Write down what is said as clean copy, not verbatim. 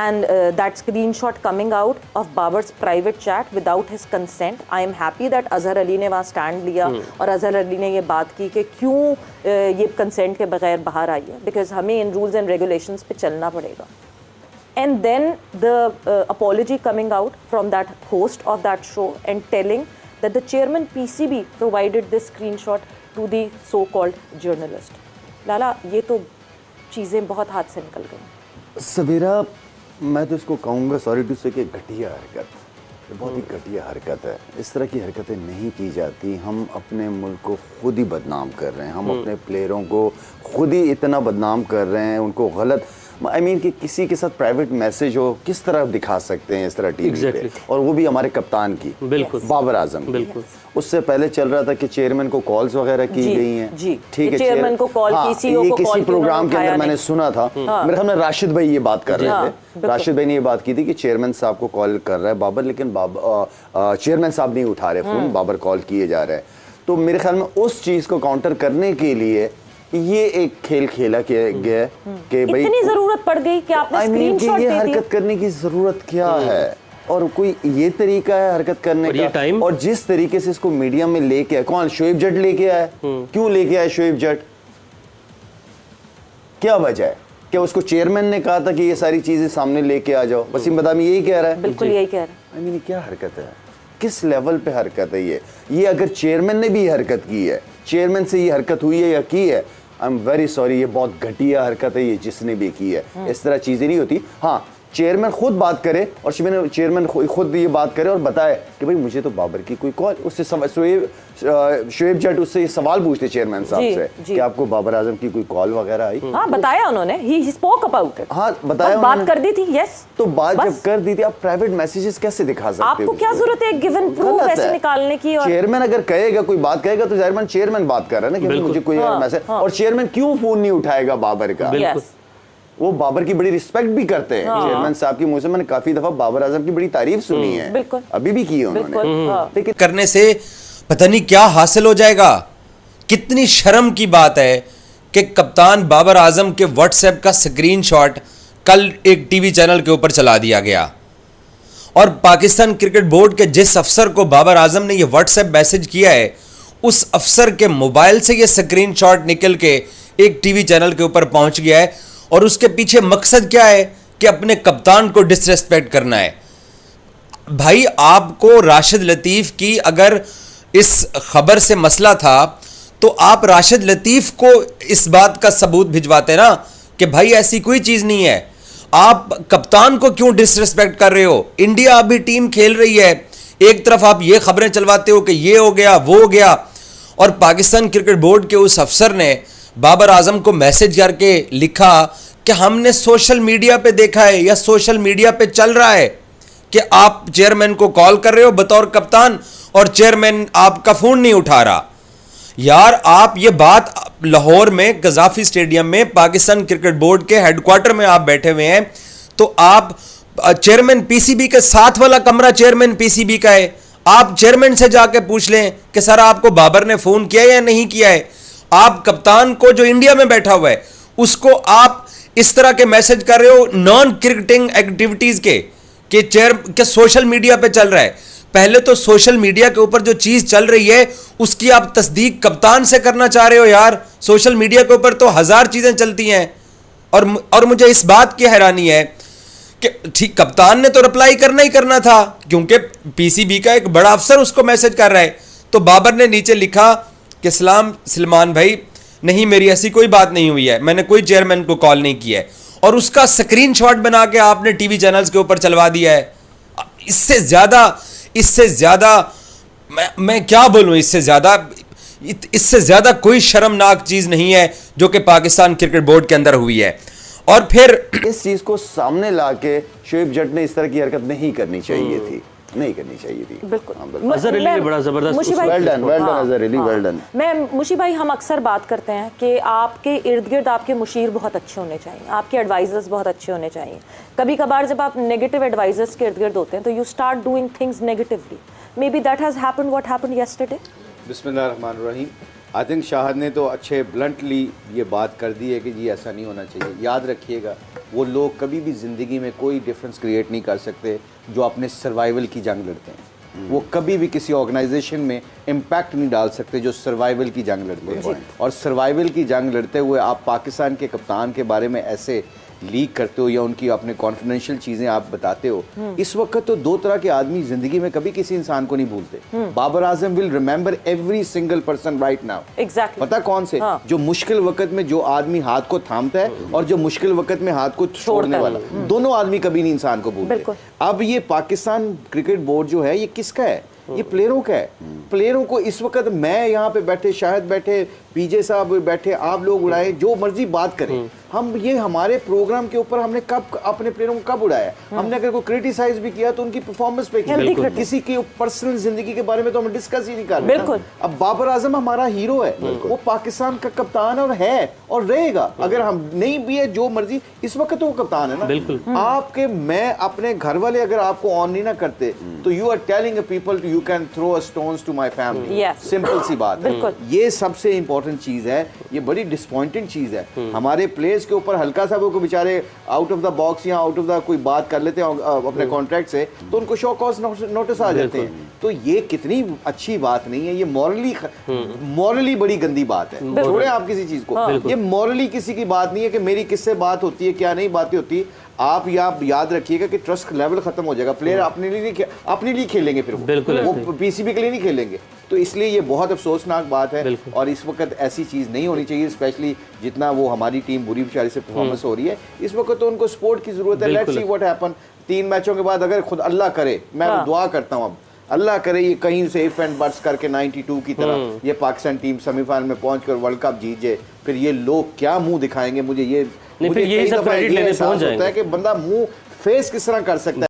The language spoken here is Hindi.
and that screenshot coming out of Babar's private chat without his consent. I am happy that Azhar Ali ने वहाँ stand लिया और Azhar Ali ने ये बात की कि क्यों ये consent के बगैर बाहर आई है, because हमें इन rules and regulations पे चलना पड़ेगा. And then the apology coming out from that host of that show and telling that the chairman PCB provided this screenshot to the so-called journalist. लाला ये तो चीज़ें बहुत हाथ से निकल गई. सवेरा मैं तो इसको कहूँगा सॉरी टू से कि घटिया हरकत, बहुत ही घटिया हरकत है. इस तरह की हरकतें नहीं की जाती. हम अपने मुल्क को खुद ही बदनाम कर रहे हैं. हम अपने प्लेयरों को खुद ही इतना बदनाम कर रहे हैं, उनको गलत I mean कि किसी के साथ प्राइवेट मैसेज हो किस तरह दिखा सकते हैं इस तरह टीवी पे, और वो भी हमारे कप्तान की, बिल्कुल बाबर आजम की. उससे पहले चल रहा था कि चेयरमैन को कॉल्स वगैरह की गई हैं. ठीक है, चेयरमैन को कॉल की, सीईओ को कॉल, किसी प्रोग्राम के अंदर मैंने सुना था. मेरे ख्याल में राशिद भाई ये बात कर रहे थे. राशिद भाई ने ये बात की थी कि चेयरमैन साहब को कॉल कर रहा है बाबर, लेकिन चेयरमैन साहब नहीं उठा रहे फोन, बाबर कॉल किए जा रहे हैं. तो मेरे ख्याल में उस चीज को काउंटर करने के लिए ये एक खेल खेला गया कि भाई इतनी जरूरत पड़ गई कि आपने स्क्रीनशॉट दे दिया. ये हरकत करने की जरूरत क्या है, और कोई ये तरीका है हरकत करने का. और जिस तरीके से इसको मीडिया में लेके आए, कौन शोएब जट लेके आए, क्यों लेके आए शोएब जट, क्या वजह है? क्या उसको चेयरमैन ने कहा था कि ये सारी चीजें सामने लेके आ जाओ? वसीम बदामी यही कह रहा है. बिल्कुल यही कह रहा है. क्या हरकत है, किस लेवल पे हरकत है ये अगर चेयरमैन ने भी हरकत की है, चेयरमैन से ये हरकत हुई है या की है, आई एम वेरी सॉरी, ये बहुत घटिया हरकत है ये जिसने भी की है. इस तरह चीजें नहीं होती. हाँ, चेयरमैन खुद बात करे और चेयरमैन खुद ये बात करे और बताए कि भाई मुझे तो बाबर की कोई कॉल, उससे शोएब जट उससे ये सवाल पूछते चेयरमैन साहब से कि आपको बाबर आजम की कोई कॉल वगैरह आई. हाँ, बताया उन्होंने, ही स्पोक अबाउट इट. हाँ, बताया, बात कर दी थी. यस, तो बात जब कर दी थी, आप प्राइवेट मैसेजेस कैसे दिखा सकते हो? आपको क्या जरूरत है गिवन प्रूफ ऐसे निकालने की? चेयरमैन अगर कहेगा, कोई बात कहेगा तो चेयरमैन बात कर रहा है ना कि मुझे कोई मैसेज, और चेयरमैन क्यों फोन नहीं उठाएगा बाबर का? वो बाबर की बड़ी रिस्पेक्ट भी करते हैं. चेयरमैन साहब की मुंह से मैंने काफी दफा बाबर आजम की बड़ी तारीफ सुनी है, अभी भी की है उन्होंने. लेकिन करने से पता नहीं क्या हासिल हो जाएगा. कितनी शर्म की बात है कि कप्तान बाबर आजम के व्हाट्सएप का स्क्रीनशॉट कल एक टीवी चैनल के ऊपर चला दिया गया, और पाकिस्तान क्रिकेट बोर्ड के जिस अफसर को बाबर आजम ने यह व्हाट्सएप मैसेज किया है, उस अफसर के मोबाइल से यह स्क्रीनशॉट निकल के एक टीवी चैनल के ऊपर पहुंच गया है. और उसके पीछे मकसद क्या है कि अपने कप्तान को डिसरेस्पेक्ट करना है. भाई, आपको राशिद लतीफ़ की अगर इस खबर से मसला था तो आप राशिद लतीफ़ को इस बात का सबूत भिजवाते ना कि भाई ऐसी कोई चीज़ नहीं है. आप कप्तान को क्यों डिसरेस्पेक्ट कर रहे हो? इंडिया अभी टीम खेल रही है, एक तरफ आप ये खबरें चलवाते हो कि ये हो गया वो हो गया, और पाकिस्तान क्रिकेट बोर्ड के उस अफसर ने बाबर आजम को मैसेज करके लिखा कि हमने सोशल मीडिया पे देखा है या सोशल मीडिया पे चल रहा है कि आप चेयरमैन को कॉल कर रहे हो बतौर कप्तान और चेयरमैन आपका फोन नहीं उठा रहा. यार, आप ये बात लाहौर में गजाफी स्टेडियम में पाकिस्तान क्रिकेट बोर्ड के हेडक्वार्टर में आप बैठे हुए हैं, तो आप चेयरमैन पीसीबी के साथ वाला कमरा चेयरमैन पीसीबी का है, आप चेयरमैन से जाके पूछ लें कि सर आपको बाबर ने फोन किया या नहीं किया है. आप कप्तान को जो इंडिया में बैठा हुआ है उसको आप इस तरह के मैसेज कर रहे हो नॉन क्रिकेटिंग एक्टिविटीज के सोशल मीडिया पे चल रहा है. पहले तो सोशल मीडिया के ऊपर जो चीज चल रही है उसकी आप तस्दीक कप्तान से करना चाह रहे हो. यार, सोशल मीडिया के ऊपर तो 1000 चीजें चलती हैं, और मुझे इस बात की हैरानी है कि ठीक कप्तान ने तो रिप्लाई करना ही करना था क्योंकि पीसीबी का एक बड़ा अफसर उसको मैसेज कर रहा है. तो बाबर ने नीचे लिखा कि सलमान भाई, नहीं मेरी ऐसी कोई बात नहीं हुई है, मैंने कोई चेयरमैन को कॉल नहीं किया है, और उसका स्क्रीनशॉट बना के आपने टीवी चैनल्स के ऊपर चलवा दिया है. इससे ज्यादा मैं क्या बोलूं, इससे ज्यादा कोई शर्मनाक चीज नहीं है जो कि पाकिस्तान क्रिकेट बोर्ड के अंदर हुई है. और फिर इस चीज को सामने लाके शोएब जट ने इस तरह की हरकत नहीं करनी चाहिए थी, नहीं करनी चाहिए थी. बिल्कुल. अज़हर अली ने बड़ा जबरदस्त, well done Azhar Ali, well done. मैं मुशी भाई, हम अक्सर बात करते हैं कि आपके इर्द गिर्द आपके मुशीर बहुत अच्छे होने चाहिए, आपके एडवाइजर्स बहुत अच्छे होने चाहिए. कभी कभार जब आप नेगेटिव एडवाइजर्स के इर्द गिर्द होते हैं तो you start doing things negatively. Maybe that has happened what happened yesterday. बिस्मिल्लाहिर्रहमानिर्रहीम. आई थिंक शाहिद ने तो अच्छे ब्लंटली ये बात कर दी है कि जी ऐसा नहीं होना चाहिए। याद रखिएगा, वो लोग कभी भी ज़िंदगी में कोई डिफरेंस क्रिएट नहीं कर सकते जो अपने सर्वाइवल की जंग लड़ते हैं। वो कभी भी किसी ऑर्गेनाइजेशन में इम्पैक्ट नहीं डाल सकते जो सर्वाइवल की जंग लड़ते हैं। और सर्वाइवल की जंग लड़ते हुए आप पाकिस्तान के कप्तान के बारे में ऐसे लीक करते हो या उनकी अपने कॉन्फिडेंशियल चीज़ें आप बताते हो। इस वक्त तो दो तरह के आदमी ज़िंदगी में कभी किसी इंसान को नहीं भूलते। Babar Azam will remember every single person right now. Exactly. पता कौन से? हाँ। जो मुश्किल वक्त में जो आदमी हाथ को थामता है और जो मुश्किल वक्त में हाथ को छोड़ने वाला, दोनों आदमी कभी नहीं इंसान को भूलते। अब ये पाकिस्तान क्रिकेट बोर्ड जो है ये किसका है? ये प्लेयरों का है। प्लेयरों को इस वक्त मैं यहाँ पे बैठे, शायद बैठे, पीजे साहब बैठे, आप लोग उड़ाए, जो मर्जी बात करें, हम ये हमारे प्रोग्राम के ऊपर हमने कब अपने प्लेयरों को कब उड़ाया? हमने अगर कोई क्रिटिसाइज भी किया तो उनकी परफॉर्मेंस पे किया, किसी की पर्सनल जिंदगी के बारे में तो हम डिस्कस ही नहीं कर रहे। अब बाबर आजम हमारा हीरो है, वो पाकिस्तान का कप्तान और है और रहेगा। अगर हम नहीं भी है जो मर्जी, इस वक्त तो वो कप्तान है ना। आपके मैं अपने घर वाले अगर आपको ऑन नहीं ना करते तो you are telling people you can throw stones to my family. Simple सी बात है। ये सबसे इंपॉर्टेंट चीज है। ये बड़ी डिसअपॉइंटिंग चीज है। हमारे प्लेयर्स के ऊपर हल्का सा वो बेचारे आउट ऑफ द बॉक्स या आउट ऑफ द कोई बात कर लेते हैं अपने कॉन्ट्रैक्ट से तो उनको शो कॉज नोटिस आ जाते हैं। तो ये कितनी अच्छी बात नहीं है। ये मॉरली बड़ी गंदी बात है। छोड़े आप किसी चीज को, ये मॉरली किसी की बात नहीं है कि मेरी किससे बात होती है क्या नहीं बातें होती। आप याद रखिएगा कि ट्रस्ट लेवल खत्म हो जाएगा। प्लेयर अपने लिए खेलेंगे, फिर वो पीसीबी के लिए नहीं खेलेंगे। तो इसलिए ये बहुत अफसोसनाक बात है और इस वक्त ऐसी चीज़ नहीं होनी चाहिए। स्पेशली जितना वो हमारी टीम बुरी बेचारी से परफॉर्मेंस हो रही है इस वक्त, तो उनको सपोर्ट की जरूरत है। Let's see what happen. 3 मैचों के बाद अगर खुद अल्लाह करे, मैं दुआ करता हूँ अब अल्लाह करे ये कहीं से इफ एंड बट्स करके 92 की तरह ये पाकिस्तान टीम सेमीफाइनल में पहुंचकर वर्ल्ड कप जीत जाए, फिर ये लोग क्या मुंह दिखाएंगे? मुझे ये यही सब क्रेडिट लेने पहुंच जाएंगे। होता है कि बंदा मुंह फेस किस तरह कर सकता है।